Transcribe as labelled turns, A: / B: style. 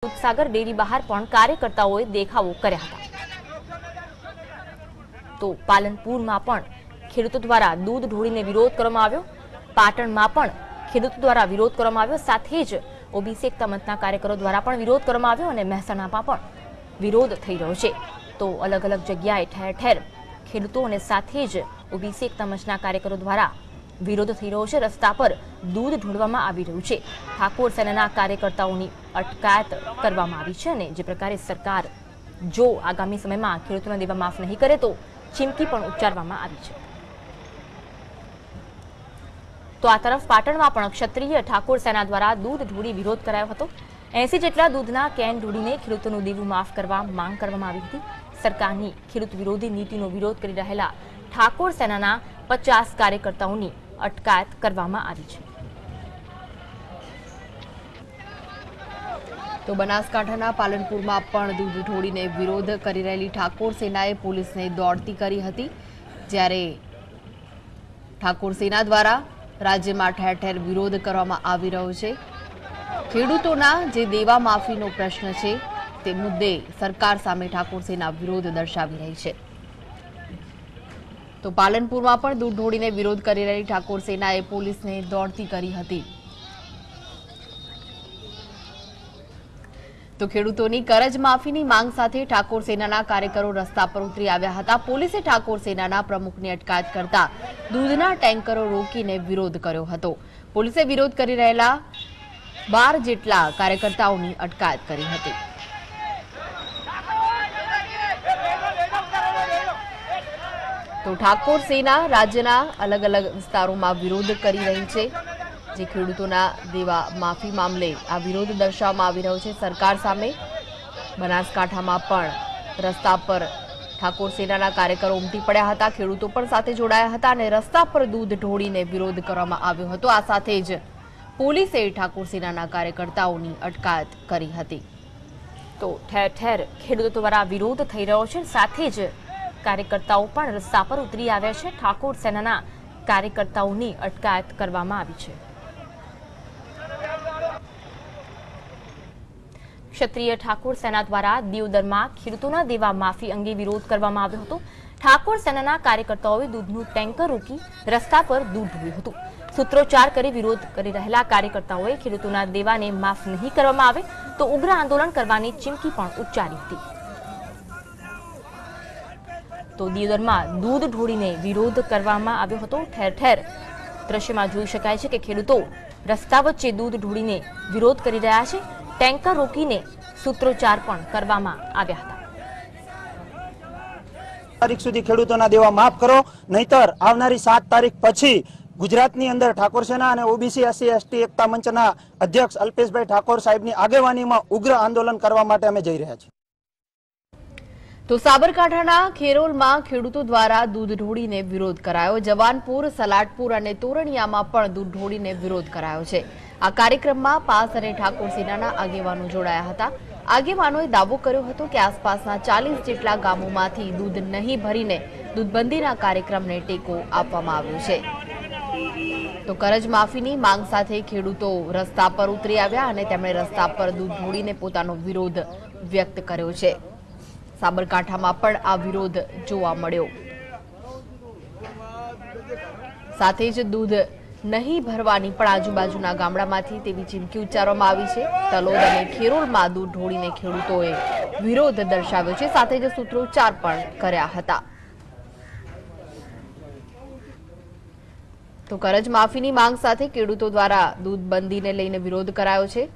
A: Dudhsagar dairy બહાર પણ કાર્યકર્તાઓએ દેખાવો કર્યા હતા। તો પાલનપુરમાં પણ ખેડૂતો દ્વારા દૂધ ઢોળીને વિરોધ કરવામાં આવ્યો। પાટણમાં પણ ખેડૂતો દ્વારા વિરોધ કરવામાં આવ્યો। સાથે જ ઓબીસી એકતા મંચના કાર્યકરો દ્વારા પણ વિરોધ કરવામાં આવ્યો અને મહેસાણામાં પણ વિરોધ થઈ રહ્યો છે। તો અલગ અલગ જગ્યાએ ઠેર ઠેર ખેડૂતો અને સાથે જ ઓબીસી એકતા મંચના કાર્યકરો દ્વારા વિરોધ થઈ રહ્યો છે। રસ્તા પર દૂધ ઢોળવામાં આવી રહ્યું છે। ઠાકોર સેનાના કાર્યકર્તાઓની અટકાયત કરવામાં આવી છે અને જે પ્રકારે સરકાર જો આગામી સમયમાં ખેડૂતોના દેવા માફ નહીં કરે તો ચીમકી પણ ઉચ્ચારવામાં આવી છે। તો આ તરફ પાટણમાં પણ ક્ષત્રિય ઠાકોર સેના દ્વારા દૂધ ઢોળી વિરોધ કરાયો હતો। 80 જેટલા દૂધના કેન ઢોળીને ખેડૂતોનું દેવું માફ કરવા માંગ કરવામાં આવી હતી। સરકારની ખેડૂત વિરોધી નીતિનો વિરોધ કરી રહેલા ઠાકોર સેનાના 50 કાર્યકર્તાઓની અટકાયત કરવામાં આવી છે।
B: તો બનાસકાંઠાના પાલનપુરમાં પણ દૂધ ઢોળીને વિરોધ કરી રહેલી ઠાકોર સેનાએ પોલીસને દોડતી કરી હતી। જ્યારે ઠાકોર સેના દ્વારા રાજ્યમાં ઠેર ઠેર વિરોધ કરવામાં આવી રહ્યો છે। ખેડૂતોના જે દેવા માફીનો પ્રશ્ન છે તે મુદ્દે સરકાર સામે ઠાકોર સેના વિરોધ દર્શાવી રહી છે। તો પાલનપુરમાં પણ દૂધ ઢોળીને વિરોધ કરી રહેલી ઠાકોર સેનાએ પોલીસને દોડતી કરી હતી। તો ખેડૂતોની કરજ માફીની માંગ સાથે ઠાકોર સેનાના કાર્યકરો રસ્તા પર ઉતરી આવ્યા હતા। પોલીસે ઠાકોર સેનાના પ્રમુખની અટકાયત કરતા દૂધના ટેન્કરો રોકીને વિરોધ કર્યો હતો। પોલીસે વિરોધ કરી રહેલા 12 જેટલા કાર્યકર્તાઓની અટકાયત કરી હતી। તો ઠાકોર સેના રાજ્યના અલગ અલગ વિસ્તારોમાં વિરોધ કરી રહી છે। જે ખેડૂતોના દેવા માફી મામલે આ વિરોધ દર્શાવવામાં આવી રહ્યો છે સરકાર સામે। બનાસકાંઠામાં પણ રસ્તા પર ઠાકોર સેનાના કાર્યકરો ઉમટી પડ્યા હતા। ખેડૂતો પણ સાથે જોડાયા હતા અને રસ્તા પર દૂધ ઢોળીને વિરોધ કરવામાં આવ્યો હતો। આ સાથે જ પોલીસે ઠાકોર સેનાના કાર્યકર્તાઓની અટકાયત કરી હતી।
A: તો ઠેર ઠેર ખેડૂતો દ્વારા વિરોધ થઈ રહ્યો છે। સાથે જ કાર્યકર્તાઓ પણ રસ્તા પર ઉતરી આવ્યા છે। ઠાકોર સેનાના કાર્યકર્તાઓની અટકાયત કરવામાં આવી છે। ક્ષત્રિય ઠાકોર સેના દ્વારા દિયોદરમાં ખેડૂતોના દેવા માફી અંગે વિરોધ કરવામાં આવ્યો હતો। ઠાકોર સેનાના કાર્યકર્તાઓએ દૂધનું ટેન્કર રોકી રસ્તા પર દૂધ ઢોળ્યું હતું। સૂત્રોચ્ચાર કરી વિરોધ કરી રહેલા કાર્યકર્તાઓએ ખેડૂતોના દેવાને માફ નહીં કરવામાં આવે તો ઉગ્ર આંદોલન કરવાની ચીમકી પણ ઉચ્ચારી હતી। તો દિયોદરમાં દૂધ ઢોળીને વિરોધ કરવામાં આવ્યો હતો। ઠેર ઠેર દ્રશ્યમાં જોઈ શકાય છે કે ખેડૂતો રસ્તા વચ્ચે દૂધ ઢોળીને વિરોધ કરી રહ્યા છે। ટેન્કર રોકીને સૂત્રોચ્ચાર પણ કરવામાં આવ્યા હતા।
C: તારીખ સુધી ખેડૂતોના દેવા માફ કરો, નહીતર આવનારી 7 તારીખ પછી ગુજરાતની અંદર ઠાકોર સેના અને ઓબીસી એસસી એસટી એકતા મંચના અધ્યક્ષ અલ્પેશભાઈ ઠાકોર સાહેબની આગેવાનીમાં ઉગ્ર આંદોલન કરવા માટે અમે જઈ રહ્યા છીએ।
B: તો સાબરકાંઠાના ખેરોલમાં ખેડૂતો દ્વારા દૂધ ઢોળીને વિરોધ કરાયો। જવાનપુર, સલાટપુર અને તોરણિયામાં પણ દૂધ ઢોળીને વિરોધ કરાયો છે। આ કાર્યક્રમમાં પાસ અને ઠાકોર સેનાના આગેવાનો જોડાયા હતા। આગેવાનોએ દાવો કર્યો હતો કે આસપાસના 40 જેટલા ગામોમાંથી દૂધ નહીં ભરીને દૂધબંધીના કાર્યક્રમને ટેકો આપવામાં આવ્યો છે। તો કરજ માફીની માંગ સાથે ખેડૂતો રસ્તા પર ઉતરી આવ્યા અને તેમણે રસ્તા પર દૂધ ઢોળીને પોતાનો વિરોધ વ્યક્ત કર્યો છે। સાબરકાંઠામાં પણ આ વિરોધ જોવા મળ્યો। સાથે જ દૂધ નહીં ભરવાની પણ આજુબાજુના ગામડામાંથી તેવી ચીમકી ઉચ્ચારવામાં આવી છે। તલોદ અને ખેરોલમાં દૂધ ઢોળીને ખેડૂતોએ વિરોધ દર્શાવ્યો છે। સાથે જ સૂત્રોચ્ચાર પણ કર્યા હતા। તો કરજ માફીની માંગ સાથે ખેડૂતો દ્વારા દૂધ બંધીને લઈને વિરોધ કરાયો છે।